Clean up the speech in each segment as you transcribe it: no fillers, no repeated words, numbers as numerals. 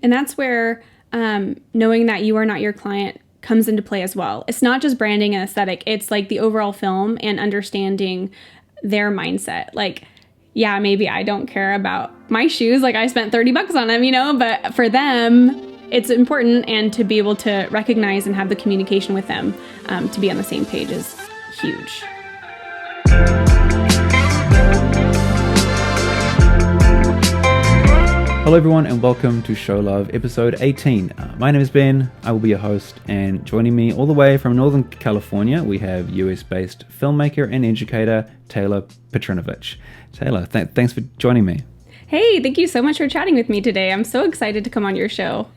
And that's where knowing that you are not your client comes into play as well. It's not just branding and aesthetic. It's like the overall film and understanding their mindset. Like, yeah, maybe I don't care about my shoes. Like I spent $30 on them, but for them, it's important. And to be able to recognize and have the communication with them to be on the same page is huge. Hello everyone and welcome to Show Love episode 18. My name is Ben, I will be your host, and joining me all the way from Northern California we have US-based filmmaker and educator Taylor Petrinovich. Taylor, thanks for joining me. Hey, thank you so much for chatting with me today. I'm so excited to come on your show.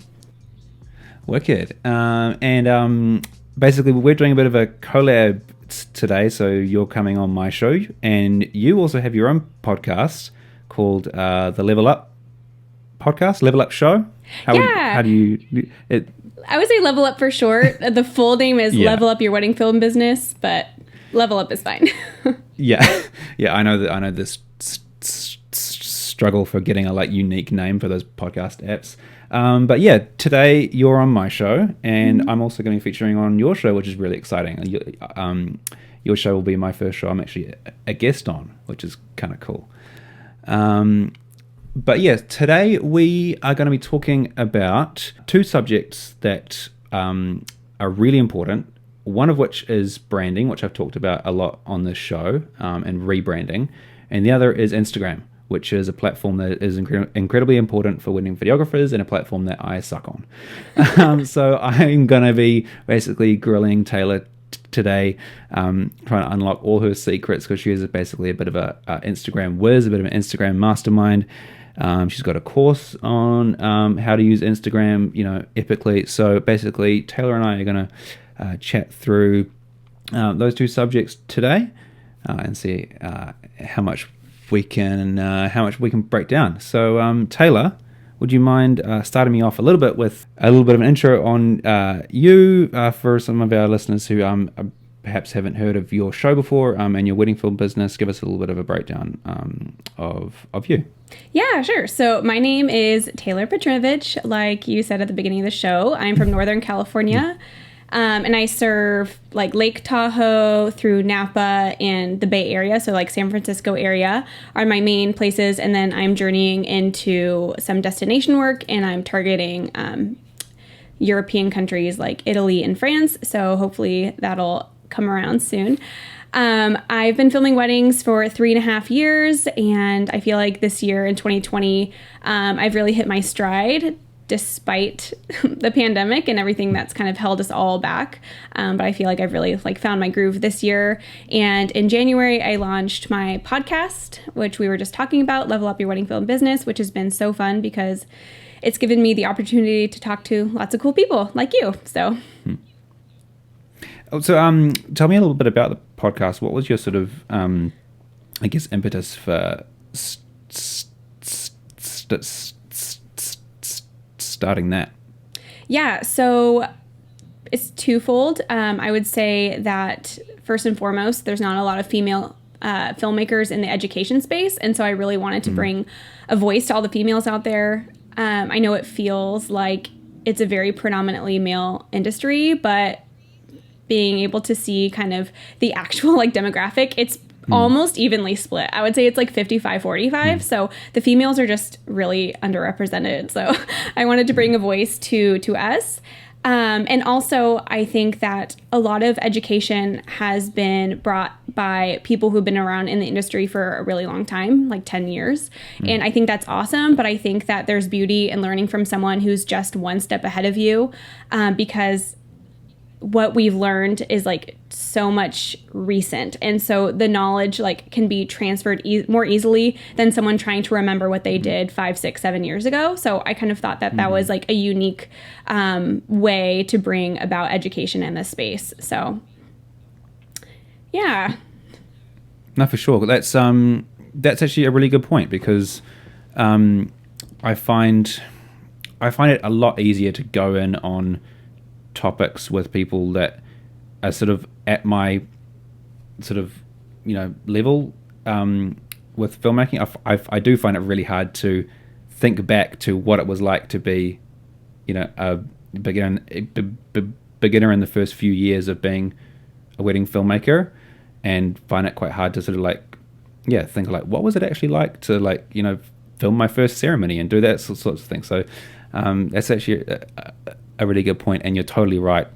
Wicked. Basically we're doing a bit of a collab today, so you're coming on my show and you also have your own podcast called the Level Up podcast, Level Up Show. How do you I would say Level Up for short. The full name is Level Up Your Wedding Film Business, but Level Up is fine. yeah I know this struggle for getting a unique name for those podcast apps, but yeah, today you're on my show and I'm also going to be featuring on your show, which is really exciting. Your show will be my first show I'm actually a guest on, which is kind of cool. But yeah, today we are going to be talking about two subjects that are really important. One of which is branding, which I've talked about a lot on this show, and rebranding. And the other is Instagram, which is a platform that is incredibly important for wedding videographers and a platform that I suck on. So I'm going to be basically grilling Taylor today, trying to unlock all her secrets, because she is basically a bit of a Instagram whiz, a bit of an Instagram mastermind. She's got a course on how to use Instagram, epically. So basically, Taylor and I are going to chat through those two subjects today and see how much we can break down. So Taylor, would you mind starting me off a little bit with a little bit of an intro on you for some of our listeners who perhaps haven't heard of your show before and your wedding film business? Give us a little bit of a breakdown of you. Yeah, sure. So my name is Taylor Petrinovich. Like you said at the beginning of the show, I'm from Northern California. And I serve Lake Tahoe through Napa and the Bay Area. So San Francisco area are my main places. And then I'm journeying into some destination work, and I'm targeting European countries like Italy and France. So hopefully that'll come around soon. I've been filming weddings for 3.5 years, and I feel like this year in 2020, I've really hit my stride despite the pandemic and everything that's kind of held us all back. But I feel like I've really found my groove this year. And in January, I launched my podcast, which we were just talking about, Level Up Your Wedding Film Business, which has been so fun because it's given me the opportunity to talk to lots of cool people like you. So. So tell me a little bit about the podcast. What was your sort of, impetus for starting that? Yeah, so it's twofold. I would say that first and foremost, there's not a lot of female filmmakers in the education space. And so I really wanted to bring a voice to all the females out there. I know it feels like it's a very predominantly male industry, but being able to see kind of the actual demographic, it's almost evenly split. I would say it's 55-45. So the females are just really underrepresented. So I wanted to bring a voice to us. And also I think that a lot of education has been brought by people who've been around in the industry for a really long time, 10 years. And I think that's awesome. But I think that there's beauty in learning from someone who's just one step ahead of you, because what we've learned is so much recent. And so the knowledge can be transferred more easily than someone trying to remember what they did 5, 6, 7 years ago. So I kind of thought that that was a unique way to bring about education in this space. So yeah. No, for sure. That's actually a really good point, because I find it a lot easier to go in on topics with people that are sort of at my level with filmmaking. I do find it really hard to think back to what it was like to be a beginner in the first few years of being a wedding filmmaker, and find it quite hard to sort of like, think like, what was it actually like to like, film my first ceremony and do that sorts of things. So that's actually a really good point, and you're totally right.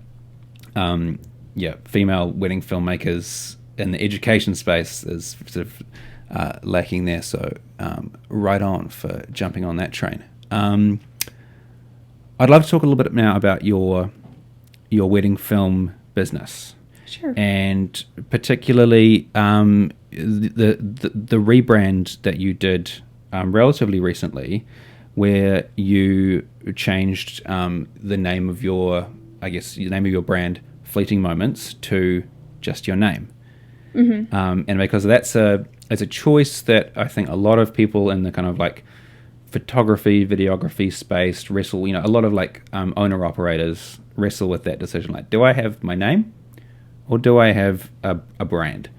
Female wedding filmmakers in the education space is sort of lacking there. So right on for jumping on that train. I'd love to talk a little bit now about your wedding film business. Sure. And particularly the rebrand that you did relatively recently, where you changed the name of your brand, Fleeting Moments, to just your name. Mm-hmm. And because it's a choice that I think a lot of people in the kind of like photography, videography space wrestle, a lot of like owner operators wrestle with that decision. Like, do I have my name or do I have a brand?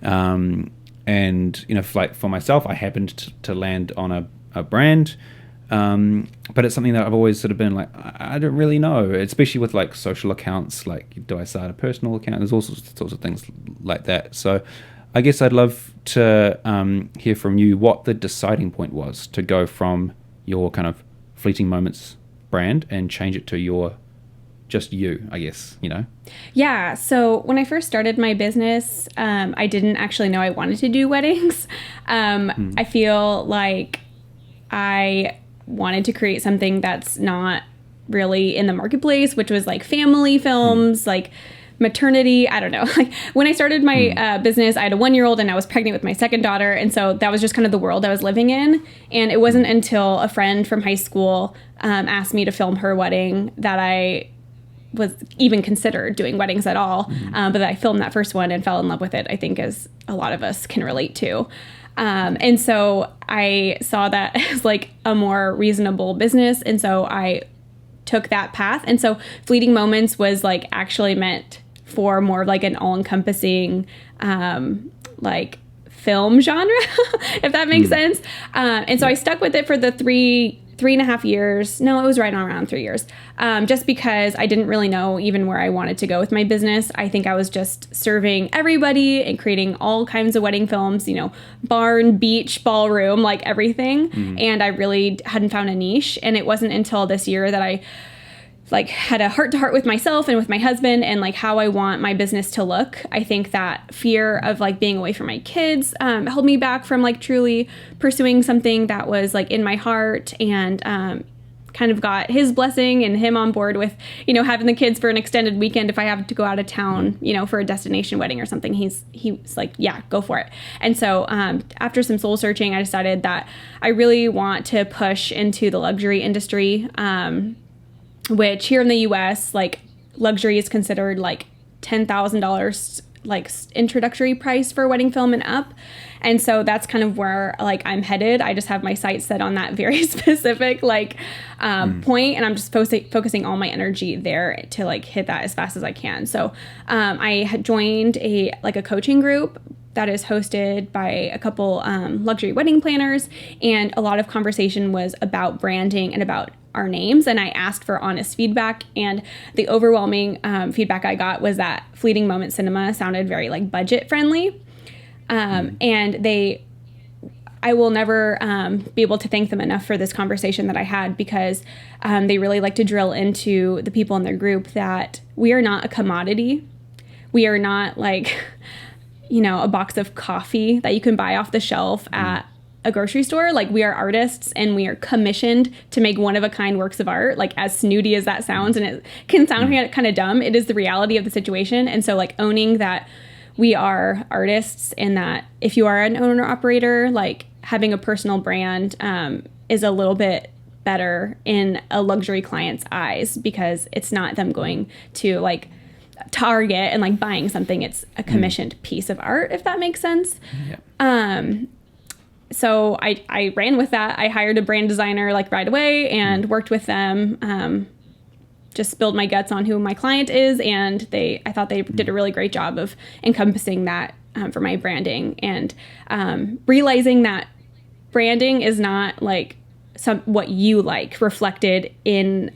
And, like for myself, I happened to land on a brand, but it's something that I've always sort of been like, I don't really know, especially with like social accounts. Like, do I start a personal account? There's all sorts of things like that. So I guess I'd love to hear from you what the deciding point was to go from your kind of Fleeting Moments brand and change it to your just you, I guess, Yeah. So when I first started my business, I didn't actually know I wanted to do weddings. I feel like I wanted to create something that's not really in the marketplace, which was like family films, like maternity. I don't know. Like when I started my business, I had a 1-year-old and I was pregnant with my second daughter. And so that was just kind of the world I was living in. And it wasn't until a friend from high school asked me to film her wedding that I was even considered doing weddings at all. But I filmed that first one and fell in love with it, I think, as a lot of us can relate to. And so I saw that as like a more reasonable business. And so I took that path. And so Fleeting Moments was like actually meant for more of like an all-encompassing like film genre, if that makes sense. And so I stuck with it for the 3.5 years. No, it was right around 3 years. Just because I didn't really know even where I wanted to go with my business. I think I was just serving everybody and creating all kinds of wedding films, barn, beach, ballroom, like everything. And I really hadn't found a niche. And it wasn't until this year that I like had a heart-to-heart with myself and with my husband and like how I want my business to look. I think that fear of like being away from my kids held me back from like truly pursuing something that was like in my heart, and kind of got his blessing and him on board with, having the kids for an extended weekend if I have to go out of town, for a destination wedding or something. He was like, yeah, go for it. And so after some soul searching, I decided that I really want to push into the luxury industry, which here in the US, like luxury is considered like $10,000 like introductory price for a wedding film and up. And so that's kind of where like I'm headed. I just have my sights set on that very specific like point, and I'm just focusing all my energy there to like hit that as fast as I can. So I had joined a coaching group that is hosted by a couple luxury wedding planners, and a lot of conversation was about branding and about our names. And I asked for honest feedback, and the overwhelming feedback I got was that Fleeting Moment Cinema sounded very like budget friendly. And I will never be able to thank them enough for this conversation that I had, because they really like to drill into the people in their group that we are not a commodity. We are not like, a box of coffee that you can buy off the shelf at a grocery store. Like, we are artists, and we are commissioned to make one-of-a-kind works of art. Like, as snooty as that sounds, and it can sound kind of dumb, it is the reality of the situation. And so like owning that we are artists, and that if you are an owner operator, like having a personal brand is a little bit better in a luxury client's eyes, because it's not them going to like Target and like buying something. It's a commissioned piece of art, if that makes sense. Yeah. So I ran with that. I hired a brand designer like right away and worked with them. Just spilled my guts on who my client is, and I thought they did a really great job of encompassing that for my branding, and realizing that branding is not like what you like reflected in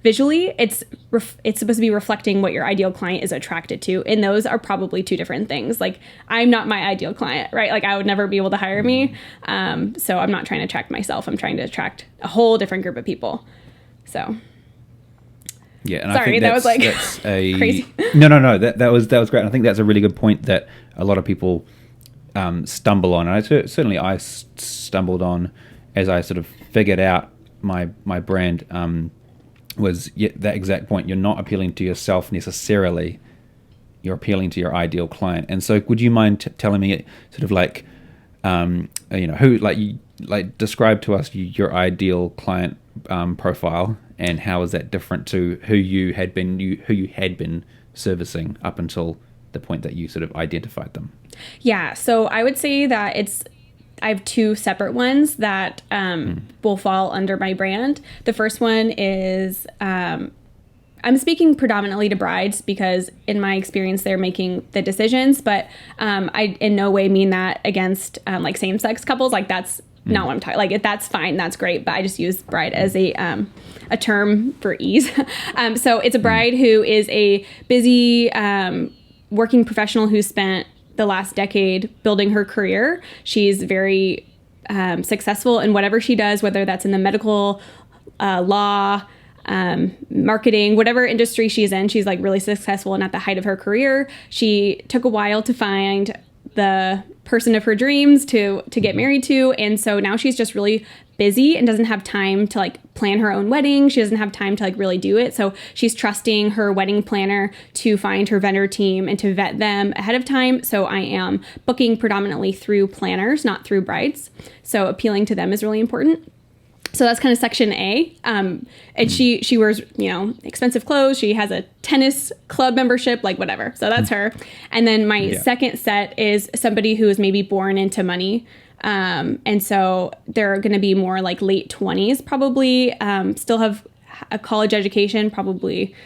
visually. It's supposed to be reflecting what your ideal client is attracted to, and those are probably two different things. Like, I'm not my ideal client, right? Like, I would never be able to hire me. So I'm not trying to attract myself. I'm trying to attract a whole different group of people. So. Yeah, and sorry, I think that was like crazy. No. That was great. And I think that's a really good point that a lot of people stumble on. And certainly I stumbled on as I sort of figured out my brand. Was that exact point. You're not appealing to yourself necessarily. You're appealing to your ideal client. And so, would you mind telling me sort of like, who describe to us your ideal client profile, and how is that different to who you had been servicing up until the point that you sort of identified them? Yeah. So I would say that I have two separate ones that will fall under my brand. The first one is I'm speaking predominantly to brides because in my experience they're making the decisions, but I in no way mean that against like same-sex couples. Like, that's not what I'm talking. Like, that's fine, that's great, but I just use bride as a term for ease. So it's a bride who is a busy working professional who spent the last decade building her career. She's very successful in whatever she does, whether that's in the medical, law, marketing, whatever industry she's in. She's like really successful and at the height of her career. She took a while to find the person of her dreams to get married to, and so now she's just really busy and doesn't have time to like plan her own wedding. She doesn't have time to like really do it, so she's trusting her wedding planner to find her vendor team and to vet them ahead of time. So I am booking predominantly through planners, not through brides, so appealing to them is really important. So that's kind of section A. And she wears, expensive clothes. She has a tennis club membership, like whatever. So that's her. And then my second set is somebody who is maybe born into money. And so they're going to be more like late 20s, probably, still have a college education, probably,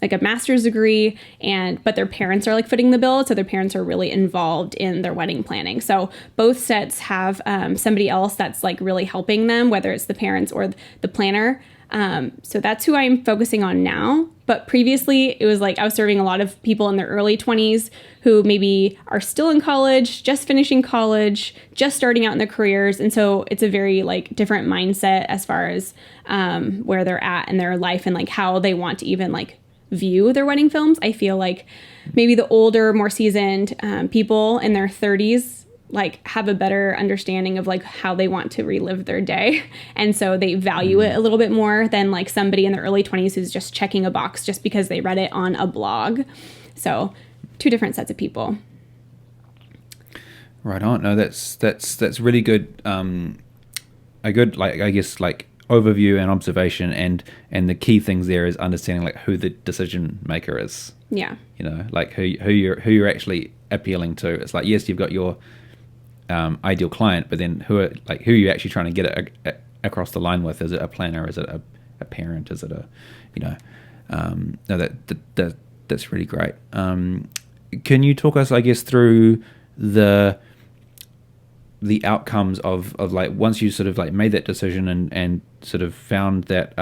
like a master's degree, but their parents are like footing the bill. So their parents are really involved in their wedding planning. So both sets have somebody else that's like really helping them, whether it's the parents or the planner. So that's who I'm focusing on now. But previously it was like I was serving a lot of people in their early 20s who maybe are still in college, just finishing college, just starting out in their careers. And so it's a very like different mindset as far as where they're at in their life and like how they want to even like view their wedding films. I feel like maybe the older, more seasoned people in their 30s like have a better understanding of like how they want to relive their day, and so they value it a little bit more than like somebody in their early 20s who's just checking a box just because they read it on a blog. So two different sets of people. Right on. No, that's really good. A good, like, I guess, like overview and observation, and the key things there is understanding like who the decision maker is. Yeah. Like who you're actually appealing to. It's like, yes, you've got your ideal client, but then who are you actually trying to get it across the line with? Is it a planner? Is it a parent? Is it no, that's really great. Can you talk us, I guess, through the outcomes of like once you sort of like made that decision and sort of found that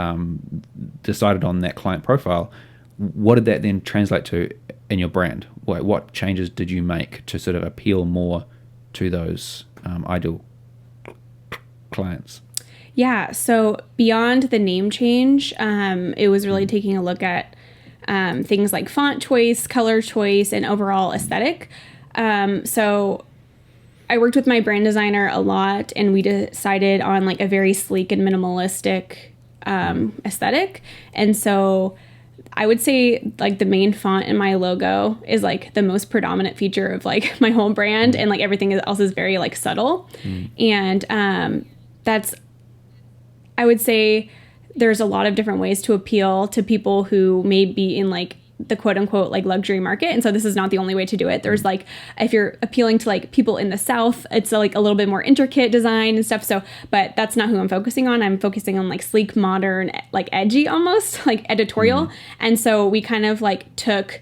decided on that client profile, what did that then translate to in your brand? What changes did you make to sort of appeal more to those ideal clients? Yeah, so beyond the name change, it was really taking a look at things like font choice, color choice, and overall aesthetic. So I worked with my brand designer a lot, and we decided on like a very sleek and minimalistic aesthetic. And so I would say like the main font in my logo is like the most predominant feature of like my whole brand, and like everything else is very like subtle. And that's, I would say there's a lot of different ways to appeal to people who may be in like the quote unquote like luxury market. And so this is not the only way to do it. There's like, if you're appealing to like people in the South, it's like a little bit more intricate design and stuff. So, but that's not who I'm focusing on. I'm focusing on like sleek, modern, like edgy, almost like editorial. And so we kind of like took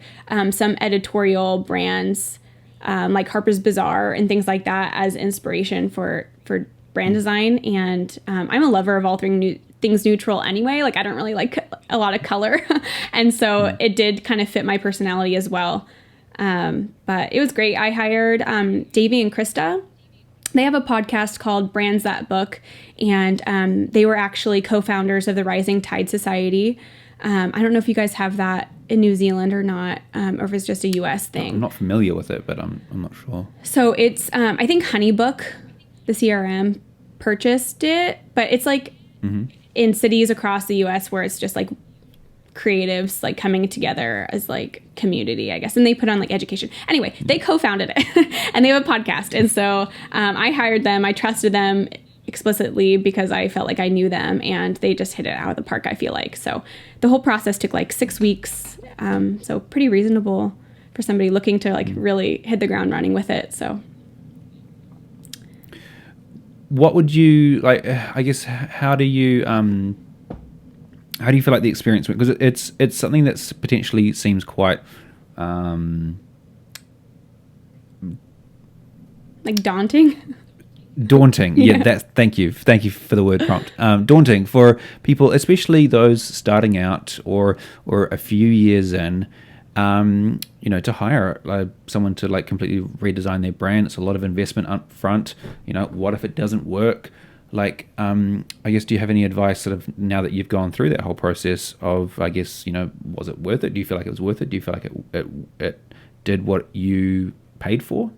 some editorial brands like Harper's Bazaar and things like that as inspiration for brand design, and I'm a lover of all things neutral anyway. Like I don't really like a lot of color, and so it did kind of fit my personality as well. But it was great. I hired Davey and Krista. They have a podcast called Brands That Book, and they were actually co-founders of the Rising Tide Society. I don't know if you guys have that in New Zealand or not, or if it's just a U.S. thing. I'm not familiar with it, but I'm not sure. So it's, I think Honeybook, the CRM, purchased it, but it's like in cities across the U.S. where it's just like creatives like coming together as like community, I guess. And they put on like education. Anyway, they co-founded it and they have a podcast. And so I hired them. I trusted them explicitly because I felt like I knew them, and they just hit it out of the park, I feel like. So the whole process took like 6 weeks. So pretty reasonable for somebody looking to like really hit the ground running with it. So what would you like, I guess, how do you feel like the experience went? Because it's something that's potentially seems quite like daunting. Daunting. Yeah. Thank you for the word prompt. Daunting for people, especially those starting out or a few years in. To hire someone to like completely redesign their brand. It's a lot of investment up front. What if it doesn't work? Like, I guess, do you have any advice sort of now that you've gone through that whole process of, I guess, was it worth it? Do you feel like it was worth it? Do you feel like it did what you paid for?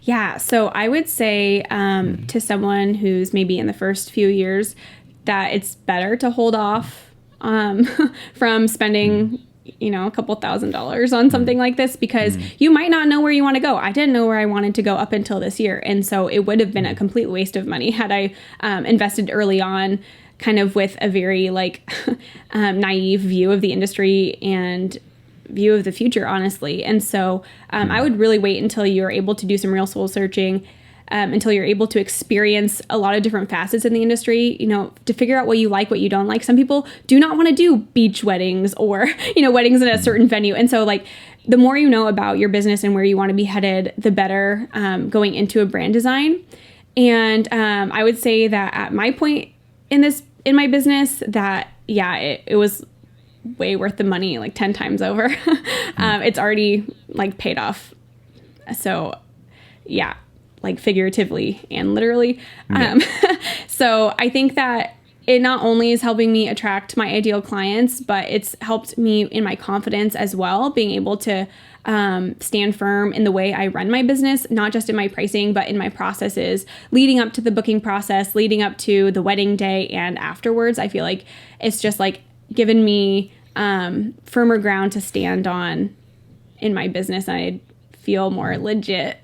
Yeah. So I would say to someone who's maybe in the first few years that it's better to hold off from spending a couple $1,000s on something like this, because you might not know where you want to go. I didn't know where I wanted to go up until this year. And so it would have been a complete waste of money had I invested early on, kind of with a very like naive view of the industry and view of the future, honestly. And so I would really wait until you're able to do some real soul searching, until you're able to experience a lot of different facets in the industry, to figure out what you like, what you don't like. Some people do not want to do beach weddings or, weddings in a certain venue. And so like the more you know about your business and where you want to be headed, the better going into a brand design. And I would say that at my point in my business that, it was way worth the money, like 10 times over. It's already like paid off. So like figuratively and literally. So I think that it not only is helping me attract my ideal clients, but it's helped me in my confidence as well, being able to stand firm in the way I run my business, not just in my pricing, but in my processes leading up to the booking process, leading up to the wedding day and afterwards. I feel like it's just like given me firmer ground to stand on in my business. And I feel more legit.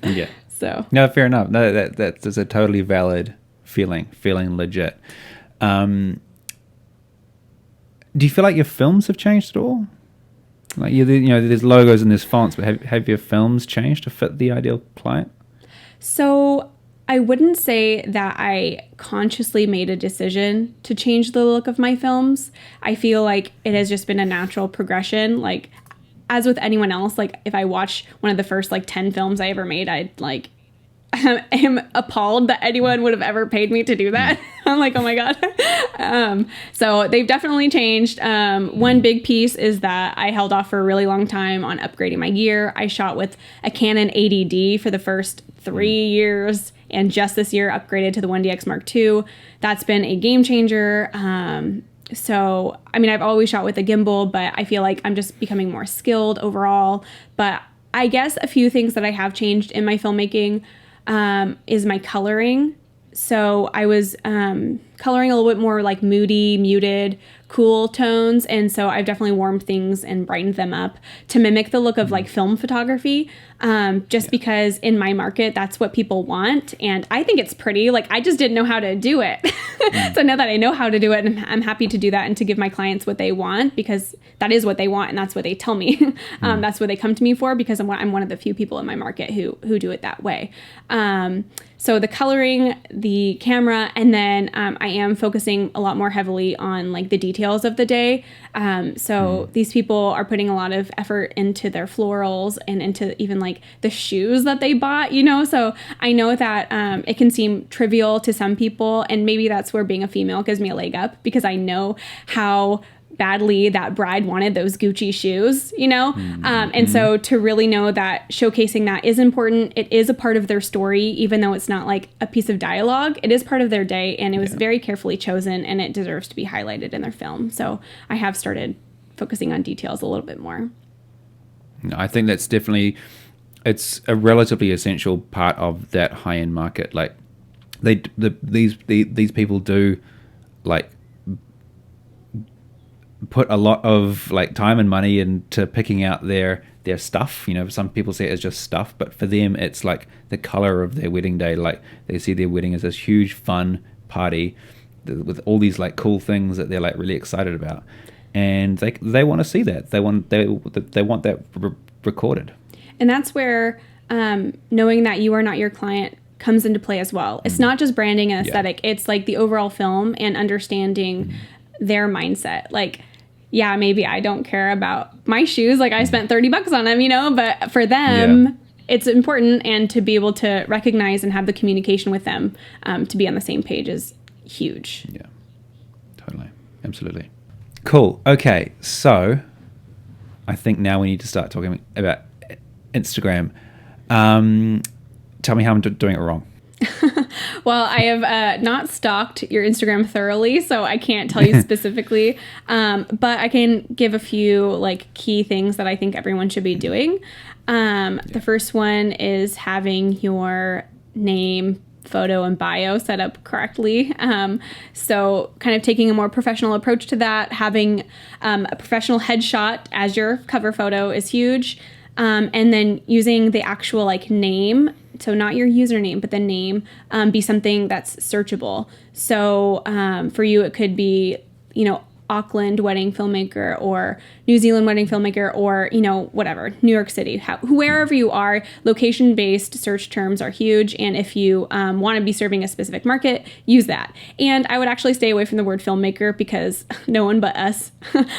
Yeah. So no, fair enough. No, that's a totally valid feeling legit. Do you feel like your films have changed at all? Like there's logos and there's fonts, but have your films changed to fit the ideal client? So I wouldn't say that I consciously made a decision to change the look of my films. I feel like it has just been a natural progression. Like, as with anyone else, like if I watch one of the first like 10 films I ever made, I am appalled that anyone would have ever paid me to do that. I'm like, oh my God. So they've definitely changed. One big piece is that I held off for a really long time on upgrading my gear. I shot with a Canon 80D for the first 3 years, and just this year upgraded to the 1DX Mark II. That's been a game changer. So, I mean, I've always shot with a gimbal, but I feel like I'm just becoming more skilled overall. But I guess a few things that I have changed in my filmmaking is my coloring. So I was coloring a little bit more like moody, muted, cool tones. And so I've definitely warmed things and brightened them up to mimic the look of like film photography, because in my market, that's what people want. And I think it's pretty. Like, I just didn't know how to do it. So now that I know how to do it, and I'm happy to do that and to give my clients what they want, because that is what they want and that's what they tell me. That's what they come to me for, because I'm one of the few people in my market who do it that way. So the coloring, the camera, and then I I am focusing a lot more heavily on like the details of the day. These people are putting a lot of effort into their florals and into even like the shoes that they bought, so I know that it can seem trivial to some people, and maybe that's where being a female gives me a leg up, because I know how badly that bride wanted those Gucci shoes, and so to really know that showcasing that is important. It is a part of their story, even though it's not like a piece of dialogue. It is part of their day, and it was very carefully chosen, and it deserves to be highlighted in their film. So I have started focusing on details a little bit more. I think that's definitely, it's a relatively essential part of that high-end market. Like these people do like put a lot of like time and money into picking out their stuff. Some people say it's just stuff, but for them it's like the color of their wedding day. Like they see their wedding as this huge fun party with all these like cool things that they're like really excited about, and they want to see that. They want that recorded. And that's where knowing that you are not your client comes into play as well. It's not just branding and aesthetic. It's like the overall film and understanding their mindset. Like, yeah, maybe I don't care about my shoes. Like I spent $30 on them, but for them, it's important. And to be able to recognize and have the communication with them to be on the same page is huge. Yeah, totally. Absolutely. Cool. Okay. So I think now we need to start talking about Instagram. Tell me how I'm doing it wrong. Well, I have not stalked your Instagram thoroughly, so I can't tell you specifically. But I can give a few like key things that I think everyone should be doing. The first one is having your name, photo, and bio set up correctly. So kind of taking a more professional approach to that. Having a professional headshot as your cover photo is huge. And then using the actual like name, so not your username, but the name, be something that's searchable. So for you, it could be, Auckland wedding filmmaker or New Zealand wedding filmmaker or, whatever, New York City, wherever you are, location-based search terms are huge. And if you want to be serving a specific market, use that. And I would actually stay away from the word filmmaker because no one but us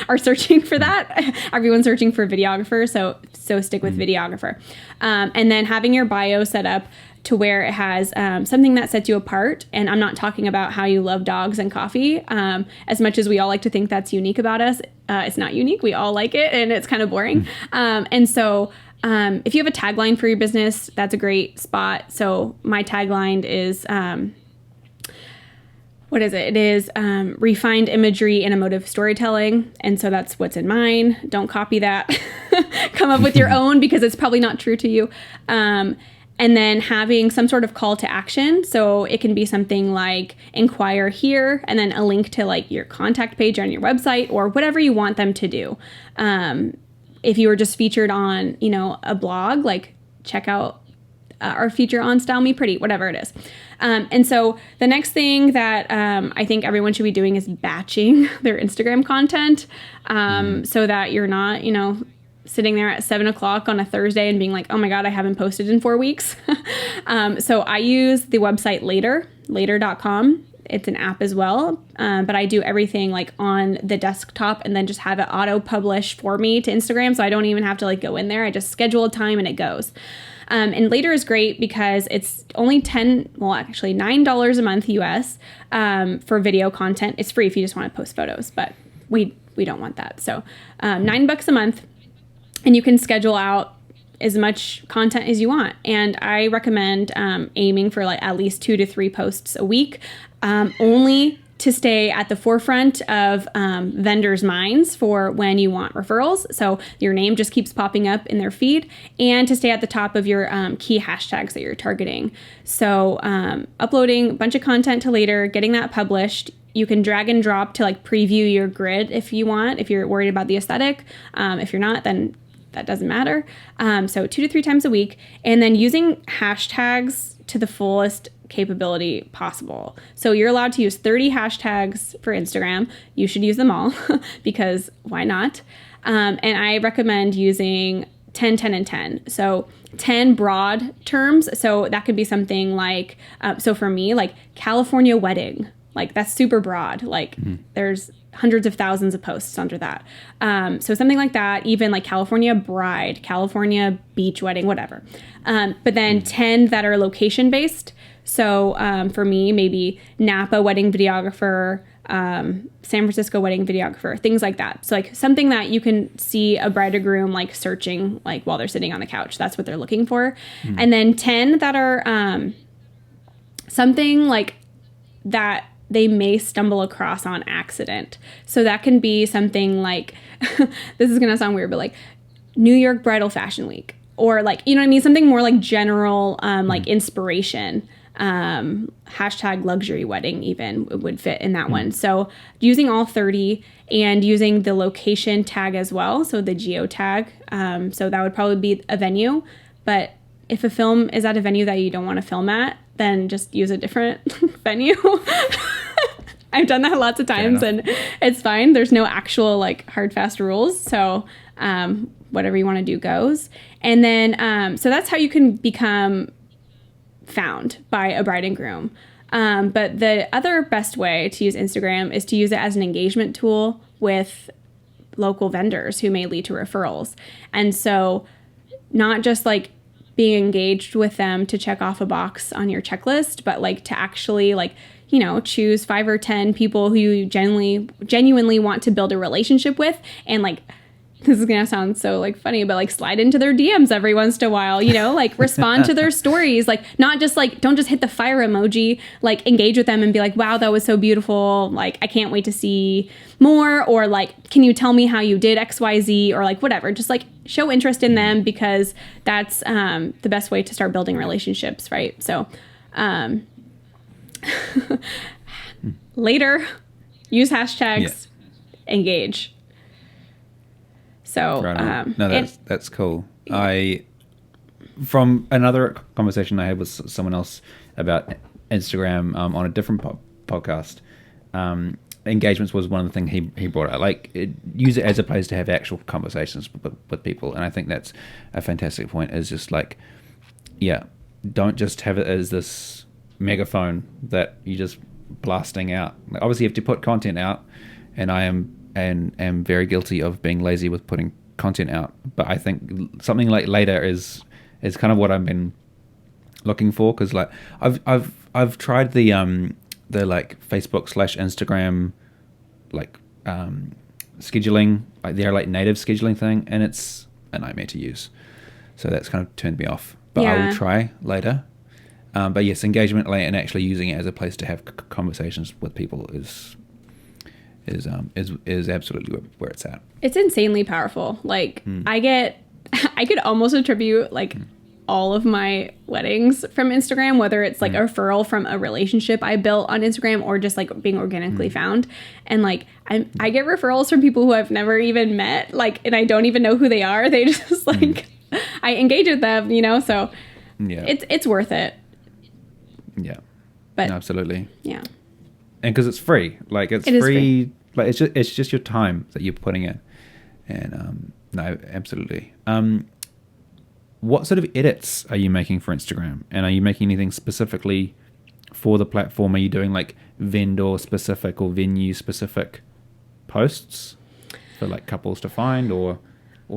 are searching for that. Everyone's searching for videographer. So stick with videographer. And then having your bio set up to where it has something that sets you apart. And I'm not talking about how you love dogs and coffee. As much as we all like to think that's unique about us, it's not unique. We all like it, and it's kind of boring. And so if you have a tagline for your business, that's a great spot. So my tagline is, what is it? It is refined imagery and emotive storytelling. And so that's what's in mine. Don't copy that. Come up with your own because it's probably not true to you. And then having some sort of call to action. So it can be something like inquire here, and then a link to like your contact page on your website or whatever you want them to do. If you were just featured on, a blog, like check out our feature on Style Me Pretty, whatever it is. And so the next thing that I think everyone should be doing is batching their Instagram content so that you're not, sitting there at 7:00 on a Thursday and being like, oh my God, I haven't posted in 4 weeks. So I use the website later.com. It's an app as well. But I do everything like on the desktop and then just have it auto publish for me to Instagram. So I don't even have to like go in there. I just schedule a time and it goes. And Later is great because it's only $9 a month US for video content. It's free if you just want to post photos, but we don't want that. So $9 a month. And you can schedule out as much content as you want. And I recommend aiming for like at least 2 to 3 posts a week, only to stay at the forefront of vendors' minds for when you want referrals. So your name just keeps popping up in their feed, and to stay at the top of your key hashtags that you're targeting. So uploading a bunch of content to Later, getting that published. You can drag and drop to like preview your grid if you want, if you're worried about the aesthetic. If you're not, then that doesn't matter. So 2 to 3 times a week, and then using hashtags to the fullest capability possible. So you're allowed to use 30 hashtags for Instagram. You should use them all because why not? And I recommend using 10, 10, and 10. So 10 broad terms. So that could be something like, so for me, like California wedding, Like that's super broad. Like there's hundreds of thousands of posts under that. So something like that, even like California bride, California beach wedding, whatever. But then 10 that are location based. So for me, maybe Napa wedding videographer, San Francisco wedding videographer, things like that. So like something that you can see a bride or groom like searching like while they're sitting on the couch. That's what they're looking for. And then 10 that are something like that they may stumble across on accident. So that can be something like, this is going to sound weird, but like New York Bridal Fashion Week, or like, you know what I mean? Something more like general, like inspiration, hashtag luxury wedding even would fit in that one. So using all 30 and using the location tag as well. So the geo tag. So that would probably be a venue, but if a film is at a venue that you don't want to film at, then just use a different venue. I've done that lots of times and it's fine. There's no actual like hard, fast rules. So whatever you want to do goes. And then, so that's how you can become found by a bride and groom. But the other best way to use Instagram is to use it as an engagement tool with local vendors who may lead to referrals. And so not just like being engaged with them to check off a box on your checklist, but like to actually like, you know, choose 5 or 10 people who you genuinely want to build a relationship with, and like, this is gonna sound so like funny, but like slide into their DMs every once in a while, you know, like respond to their stories, like not just like, don't just hit the fire emoji, like engage with them and be like, wow, that was so beautiful. Like, I can't wait to see more. Or like, can you tell me how you did XYZ, or like whatever, just like show interest in them, because that's the best way to start building relationships. Right. So, later, use hashtags, engage. So, right no, that's cool. From another conversation I had with someone else about Instagram on a different podcast, engagements was one of the things he brought out. Like, use it as a place to have actual conversations with people, and I think that's a fantastic point. Is just like, don't just have it as this megaphone that you just blasting out. Like, obviously, you have to put content out, and I am very guilty of being lazy with putting content out. But I think something like later is kind of what I've been looking for, because like I've tried the like Facebook / Instagram like scheduling, like their like native scheduling thing, and it's a nightmare to use. So that's kind of turned me off. But I will try later. But yes, engagement and actually using it as a place to have conversations with people is absolutely where it's at. It's insanely powerful. Like I could almost attribute like all of my weddings from Instagram, whether it's like a referral from a relationship I built on Instagram or just like being organically found. And like I get referrals from people who I've never even met, like, and I don't even know who they are. They just like I engage with them, you know. So it's worth it. Yeah, but no, absolutely. Yeah. And because it's free, like it's free. Like it's just your time that you're putting in, and no, absolutely. What sort of edits are you making for Instagram, and are you making anything specifically for the platform? Are you doing like vendor specific or venue specific posts for like couples to find, or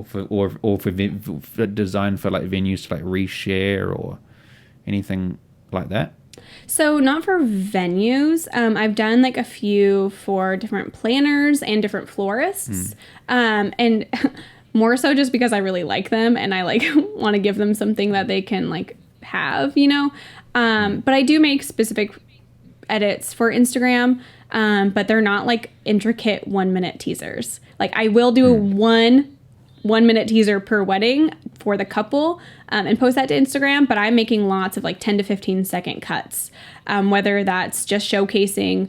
for design for like venues to like reshare or anything like that? So not for venues. I've done like a few for different planners and different florists. And more so just because I really like them and I like want to give them something that they can like have, you know. But I do make specific edits for Instagram, but they're not like intricate 1-minute teasers. Like I will do a 1-minute teaser per wedding for the couple, and post that to Instagram, but I'm making lots of like 10 to 15 second cuts, whether that's just showcasing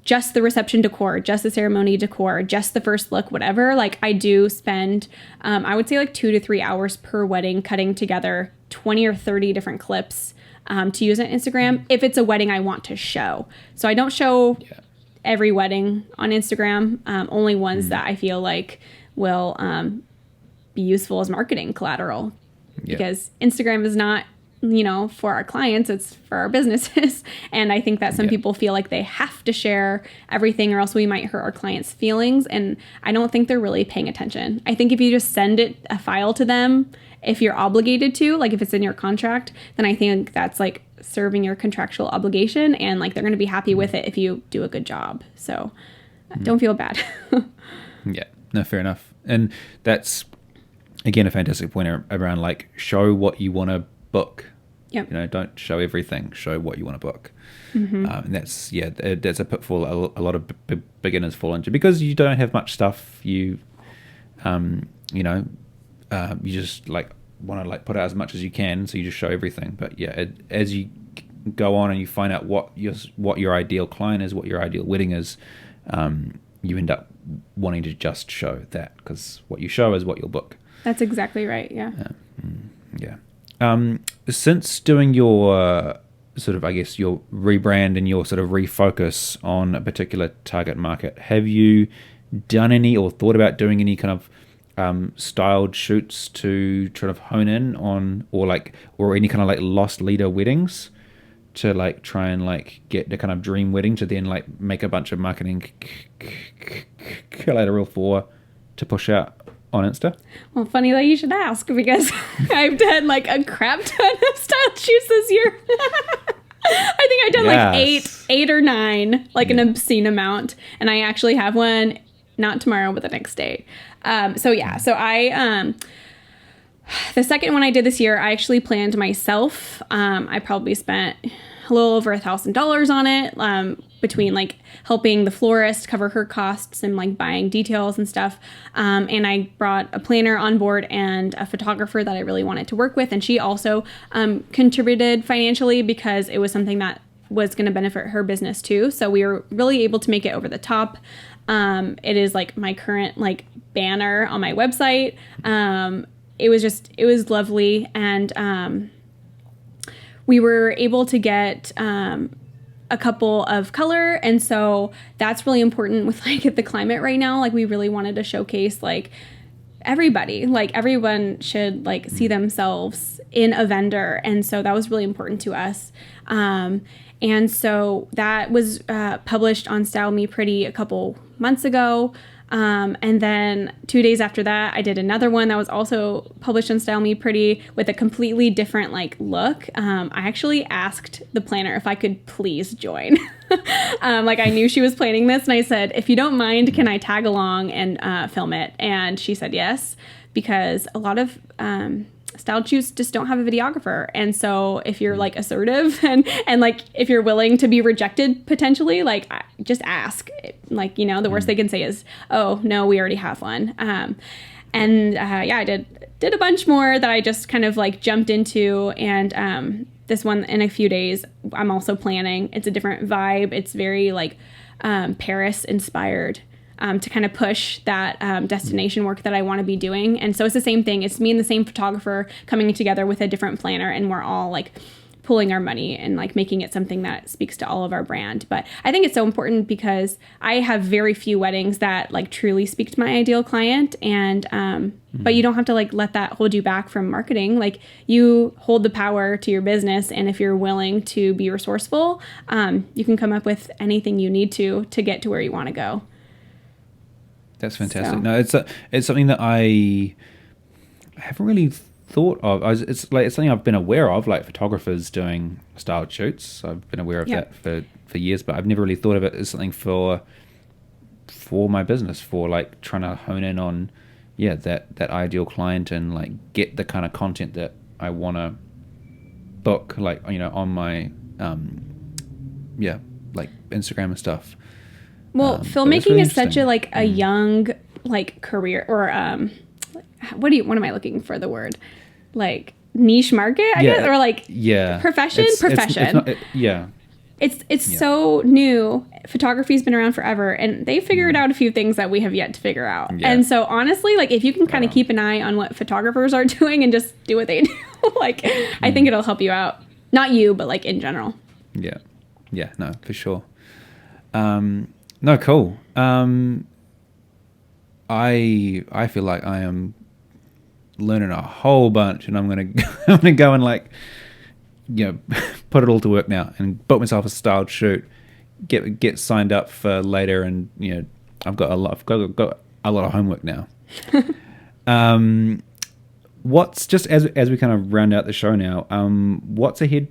just the reception decor, just the ceremony decor, just the first look, whatever. Like I do spend, I would say like 2 to 3 hours per wedding cutting together 20 or 30 different clips to use on Instagram if it's a wedding I want to show. So I don't show every wedding on Instagram, only ones that I feel like will be useful as marketing collateral, because Instagram is not for our clients, it's for our businesses. And I think that some people feel like they have to share everything or else we might hurt our clients' feelings. And I don't think they're really paying attention. I think if you just send a file to them, if you're obligated to, like if it's in your contract, then I think that's like serving your contractual obligation, and like they're going to be happy with it if you do a good job. So don't feel bad. Yeah, no, fair enough. And that's, again, a fantastic point around like show what you want to book. Yep. Don't show everything, show what you want to book. And that's a pitfall a lot of beginners fall into, because you don't have much stuff. You just like want to like put out as much as you can, so you just show everything. But as you go on and you find out what your ideal client is, what your ideal wedding is, you end up wanting to just show that, because what you show is what you'll book. That's exactly right. Yeah. Since doing your sort of, I guess, your rebrand and your sort of refocus on a particular target market, have you done any or thought about doing any kind of styled shoots to try to hone in on, or any kind of like lost leader weddings to like try and like get the kind of dream wedding to then like make a bunch of marketing collateral for to push out on Insta? Well, funny that you should ask, because I've done like a crap ton of style shoots this year. I think I've done like eight or nine, like an obscene amount. And I actually have one, not tomorrow, but the next day. So I, the second one I did this year, I actually planned myself. I probably spent a little over $1,000 on it, between like helping the florist cover her costs and like buying details and stuff. And I brought a planner on board and a photographer that I really wanted to work with. And she also contributed financially, because it was something that was going to benefit her business too. So we were really able to make it over the top. It is like my current like banner on my website. It was lovely. And we were able to get a couple of color. And so that's really important with like the climate right now. Like we really wanted to showcase like everyone should like see themselves in a vendor. And so that was really important to us. And so that was published on Style Me Pretty a couple months ago. And then 2 days after that, I did another one that was also published on Style Me Pretty with a completely different like look. I actually asked the planner if I could please join. Like I knew she was planning this, and I said, if you don't mind, can I tag along and film it? And she said yes, because a lot of style shoots just don't have a videographer. And so if you're like assertive and like if you're willing to be rejected potentially, like just ask. Like, the worst they can say is, oh no, we already have one. I did a bunch more that I just kind of like jumped into. And this one in a few days I'm also planning. It's a different vibe. It's very like Paris inspired. To kind of push that destination work that I want to be doing. And so it's the same thing. It's me and the same photographer coming together with a different planner, and we're all like pulling our money and like making it something that speaks to all of our brand. But I think it's so important because I have very few weddings that like truly speak to my ideal client. And but you don't have to like let that hold you back from marketing. Like you hold the power to your business, and if you're willing to be resourceful, you can come up with anything you need to get to where you want to go. That's fantastic. So. No, it's something that I haven't really thought of. It's something I've been aware of, like photographers doing styled shoots. I've been aware of that for years, but I've never really thought of it as something for my business, for like trying to hone in on that ideal client and like get the kind of content that I want to book, like on my like Instagram and stuff. Well, filmmaking really is such a young like career, or what am I looking for the word? Like niche market, I guess, or like profession. It's so new. Photography's been around forever, and they figured out a few things that we have yet to figure out. Yeah. And so honestly, like if you can kind of keep an eye on what photographers are doing and just do what they do, like I think it'll help you out. Not you, but like in general. Yeah. Yeah, no, for sure. No, cool. I feel like I am learning a whole bunch, and I'm gonna go and like put it all to work now and book myself a styled shoot, get signed up for later, and I've got a lot of homework now. What's just as we kind of round out the show now, what's ahead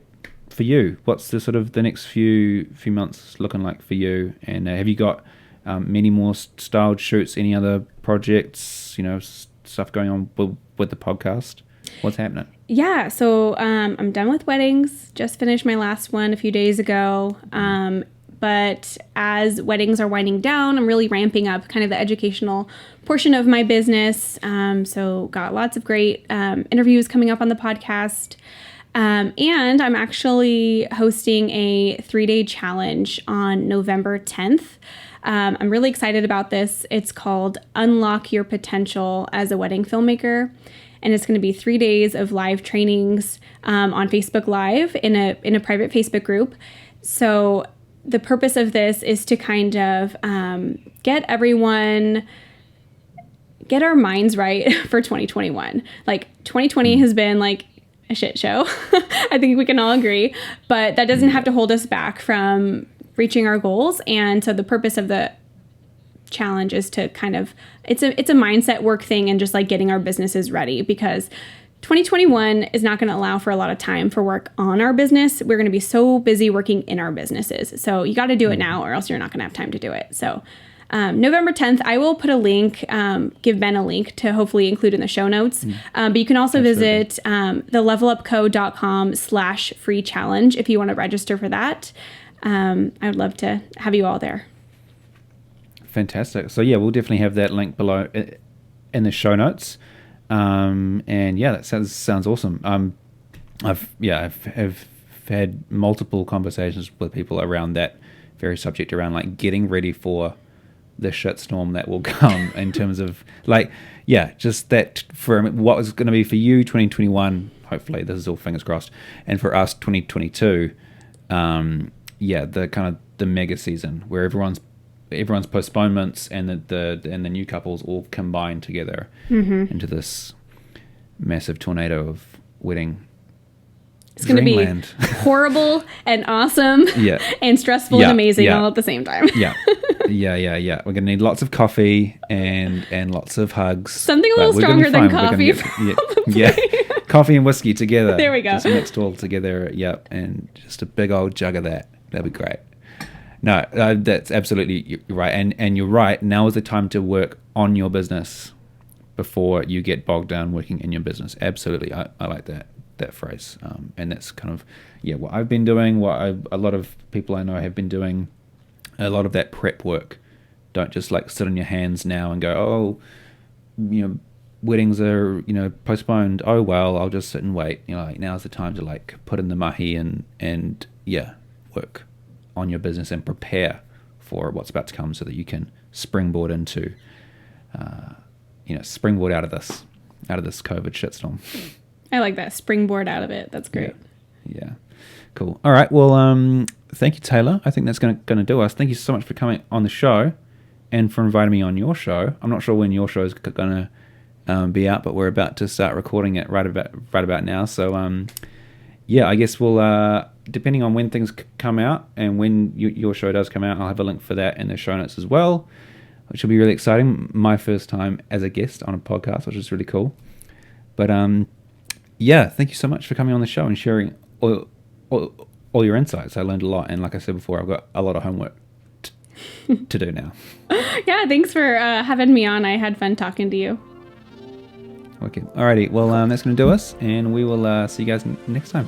for you? What's the sort of the next few months looking like for you? And have you got many more styled shoots? Any other projects? Stuff going on with the podcast? What's happening? Yeah, so I'm done with weddings. Just finished my last one a few days ago. But as weddings are winding down, I'm really ramping up kind of the educational portion of my business. So got lots of great interviews coming up on the podcast. And I'm actually hosting a 3-day challenge on November 10th. I'm really excited about this. It's called Unlock Your Potential as a Wedding Filmmaker. And it's going to be 3 days of live trainings on Facebook Live in a private Facebook group. So the purpose of this is to kind of get our minds right for 2021. Like 2020 has been like a shit show. I think we can all agree, but that doesn't have to hold us back from reaching our goals. And so the purpose of the challenge is to kind of, it's a mindset work thing and just like getting our businesses ready, because 2021 is not going to allow for a lot of time for work on our business. We're going to be so busy working in our businesses. So you got to do it now, or else you're not going to have time to do it. So November 10th, I will put a link, give Ben a link to hopefully include in the show notes. But you can also visit thelevelupco.com/free challenge if you want to register for that. I would love to have you all there. Fantastic. So yeah, we'll definitely have that link below in the show notes. And yeah, that sounds awesome. I've had multiple conversations with people around that very subject, around like getting ready for the shitstorm that will come in terms of like, just that for what was going to be for you 2021. Hopefully, this is all fingers crossed, and for us 2022. The kind of the mega season where everyone's postponements and the new couples all combine together into this massive tornado of wedding. It's going to be horrible and awesome and stressful and amazing all at the same time. Yeah. We're going to need lots of coffee and lots of hugs. Something a little stronger than coffee. Coffee and whiskey together. There we go. Just mixed all together. Yep. And just a big old jug of that. That'd be great. No, that's absolutely right. And you're right. Now is the time to work on your business before you get bogged down working in your business. Absolutely. I like that phrase. And that's kind of, what I've been doing, a lot of people I know have been doing, a lot of that prep work. Don't just like sit on your hands now and go, weddings are, postponed. Oh, well, I'll just sit and wait. Like now's the time to like put in the mahi and work on your business and prepare for what's about to come, so that you can springboard into, springboard out of this COVID shitstorm. I like that, springboard out of it. That's great. Yeah. Cool. All right. Well, thank you, Taylor. I think that's going to do us. Thank you so much for coming on the show and for inviting me on your show. I'm not sure when your show is going to be out, but we're about to start recording it right about now. So, I guess we'll, depending on when things come out and when your show does come out, I'll have a link for that in the show notes as well, which will be really exciting. My first time as a guest on a podcast, which is really cool. But thank you so much for coming on the show and sharing all your insights. I learned a lot, and like I said before, I've got a lot of homework to do now. Yeah, thanks for having me on. I had fun talking to you. Okay, alrighty. Well, that's going to do us, and we will see you guys next time.